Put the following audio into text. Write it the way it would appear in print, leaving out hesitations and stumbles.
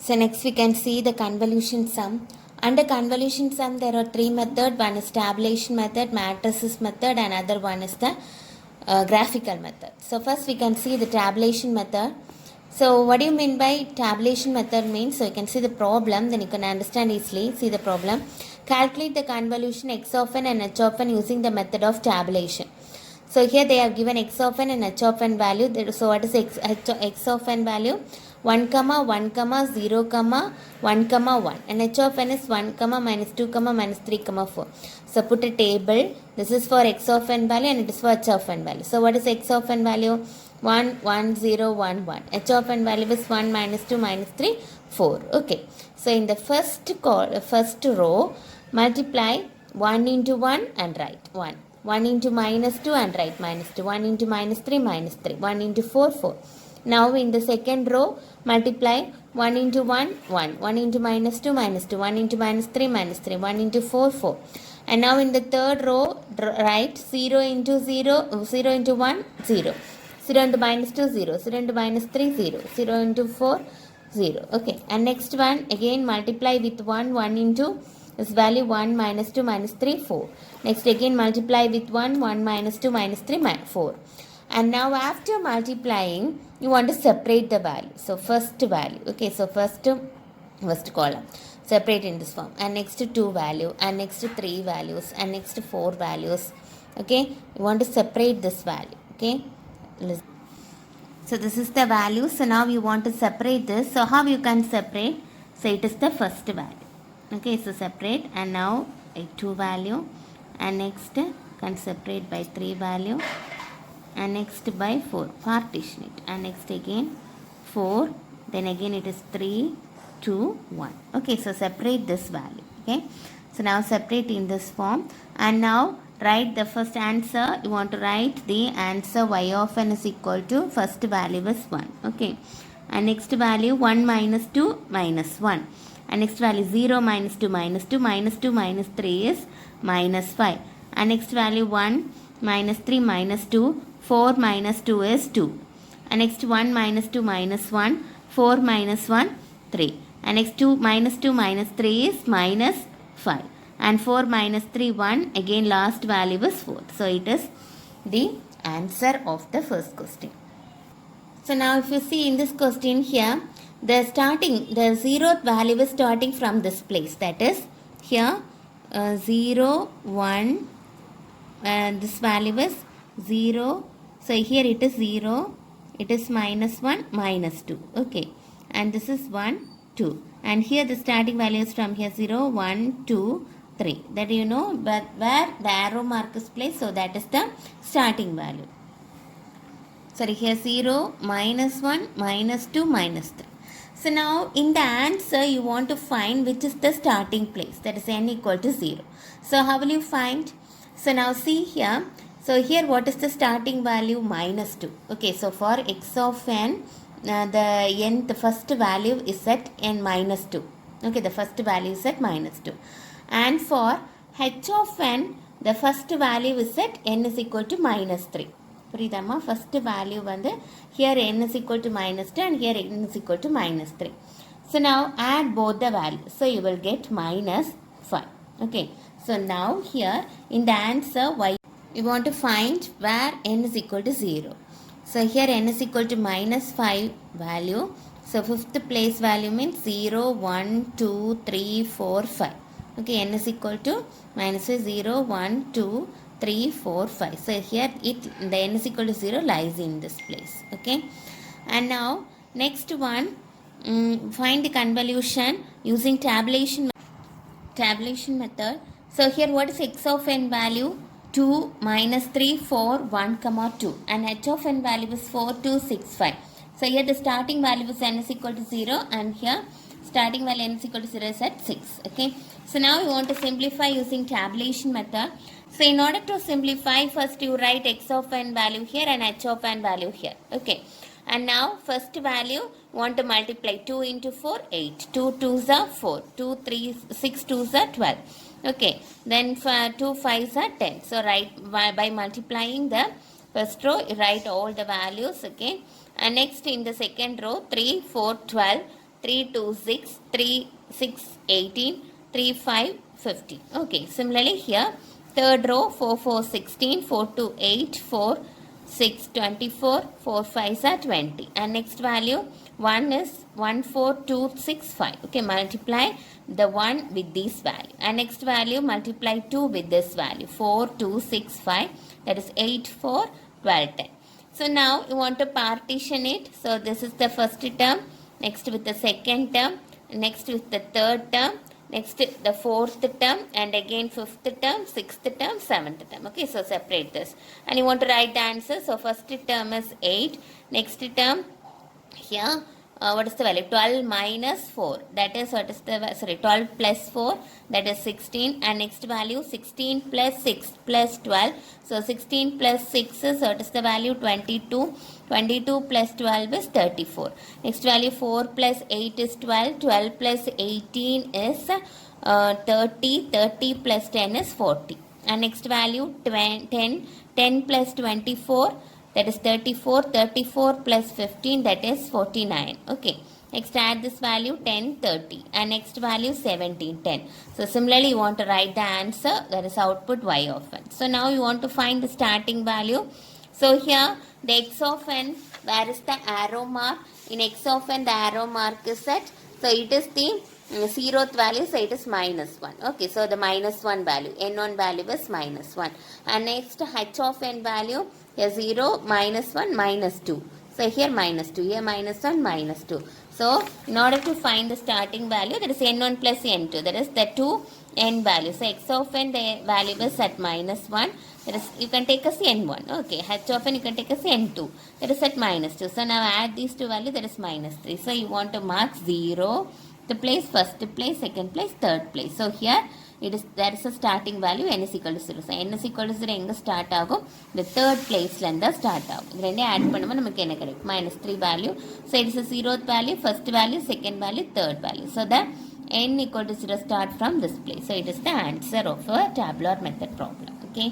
So next we can see the convolution sum. Under convolution sum there are three methods. One is tabulation method, matrices method, and other one is the graphical method. So first we can see the tabulation method. So what do you mean by tabulation method means? So you can see the problem, then you can understand easily. See the problem. Calculate the convolution x of n and h of n using the method of tabulation. So here they have given x of n and h of n value. So what is x of n value? 1, 1, 0, 1, 1. And h of n is 1, minus 2, minus 3, 4. So put a table. This is for x of n value and it is for h of n value. So what is x of n value? 1, 1, 0, 1, 1. H of n value is 1, minus 2, minus 3, 4. Okay. So in the first row, multiply 1 into 1 and write 1. 1 into minus 2 and write minus 2. 1 into minus 3, minus 3. 1 into 4, 4. Now in the second row, multiply 1 into 1, 1. 1 into minus 2, minus 2. 1 into minus 3, minus 3. 1 into 4, 4. And now in the third row, write 0 into 0, 0 into 1, 0. 0 into minus 2, 0. 0 into minus 3, 0. 0 into 4, 0. Okay. And next one, again multiply with 1. 1 into this value 1, minus 2, minus 3, 4. Next again multiply with 1. 1 minus 2, minus 3, 4. And now after multiplying, you want to separate the value. So first value. Okay. So first column. Separate in this form. And next 2 value. And next 3 values. And next 4 values. Okay. You want to separate this value. Okay. So this is the value. So now you want to separate this. So how you can separate? So it is the first value. Okay, so separate, and now a 2 value, and next can separate by 3 value, and next by 4, partition it, and next again 4, then again it is 3, 2, 1. Okay, so separate this value. Okay, so now separate in this form, and now write the first answer. You want to write the answer y of n is equal to first value is 1. Okay, and next value 1 minus 2 minus 1. And next value 0 minus 2 minus 2 minus 2 minus 3 is minus 5. And next value 1 minus 3 minus 2, 4 minus 2 is 2. And next 1 minus 2 minus 1, 4 minus 1, 3. And next 2 minus 3 is minus 5. And 4 minus 3, 1. Again last value is 4. So it is the answer of the first question. So now if you see in this question here, the zeroth value is starting from this place. That is here 0, 1, and this value is 0. So here it is 0, it is minus 1, minus 2. Okay, and this is 1, 2. And here the starting value is from here 0, 1, 2, 3. That you know, but where the arrow mark is placed, so that is the starting value. Sorry, here 0, minus 1, minus 2, minus 3. So now in the answer you want to find which is the starting place, that is n equal to 0. So how will you find? So now see here. So here what is the starting value? Minus 2. Okay, so for x of n, the first value is at n minus 2. Okay, the first value is at minus 2. And for h of n, the first value is at n is equal to minus 3. புரியுதாம்மா? first value வந்து here n is equal to minus 2 and here n is equal to minus 3. So now add both the values. So you will get minus 5. Okay. So now here in the answer y, you want to find where n is equal to 0. So here n is equal to minus 5 value. So fifth place value means 0, 1, 2, 3, 4, 5. Okay, n is equal to minus 0, 1, 2, 3, 4, 5. So here the n is equal to 0 lies in this place. Okay. And now next one, find the convolution using tabulation method. So here what is x of n value? 2, minus 3, 4, 1, 2. And h of n value is 4, 2, 6, 5. So here the starting value is n is equal to 0 and here starting value n is equal to 0 is at 6. Okay. So now you want to simplify using tabulation method. So in order to simplify, first you write x of n value here and h of n value here. Okay. And now first value want to multiply 2 into 4, 8. 2 2s are 4. 2 3 6 2s are 12. Okay. Then 2 5s are 10. So write by multiplying the first row, you write all the values. Okay. And next in the second row 3 4 12. 3 2 6, 3 6 18, 3 5 15. Okay, similarly here third row 4 4 16, 4 2 8, 4 6 24, 4 5 are 20, and next value 1 is 1 4 2 6 5. Okay, multiply the 1 with this value, and next value multiply 2 with this value 4 2 6 5, that is 8 4 12 10. So now you want to partition it. So this is the first term, next with the second term, next with the third term, next the fourth term, and again fifth term, sixth term, seventh term. Okay, so separate this, and you want to write the answer. So first term is 8, next term here what is the value? 12 minus 4, that is what is the, sorry, 12 plus 4, that is 16, and next value 16 plus 6 plus 12, so 16 plus 6 is what is the value? 22, 22 plus 12 is 34, next value 4 plus 8 is 12, 12 plus 18 is 30, 30 plus 10 is 40, and next value 10, 10 plus 24, that is 34, 34 plus 15, that is 49. Okay, next add this value 10, 30, and next value 17, 10. So similarly you want to write the answer, that is output y of n. So now you want to find the starting value. So here the x of n, where is the arrow mark? In x of n the arrow mark is set, so it is the 0th value, so it is minus 1. Okay, so the minus 1 value, n1 value is minus 1, and next h of n value, here 0, minus 1, minus 2. So here minus 2, here minus 1, minus 2. So in order to find the starting value, that is n1 plus n2, that is the 2 n value. So x of n, the value is at minus 1, that is you can take as n1. Okay, h of n you can take as n2, that is at minus 2. So now add these two values, that is minus 3. So you want to mark 0, the place, first place, second place, third place. So here it is, there is a starting value n is equal to 0. So n is equal to 0 எங்க start ஆகும்? the third placeல இருந்து start ஆகும். இது ரெண்டையும் add பண்ணும்போது நமக்கு என்ன கிடைக்கும்? -3 value. So it is a 0th value, first value, second value, third value. So the n equal to 0 start from this place. So it is the answer of a tabular method problem. Okay.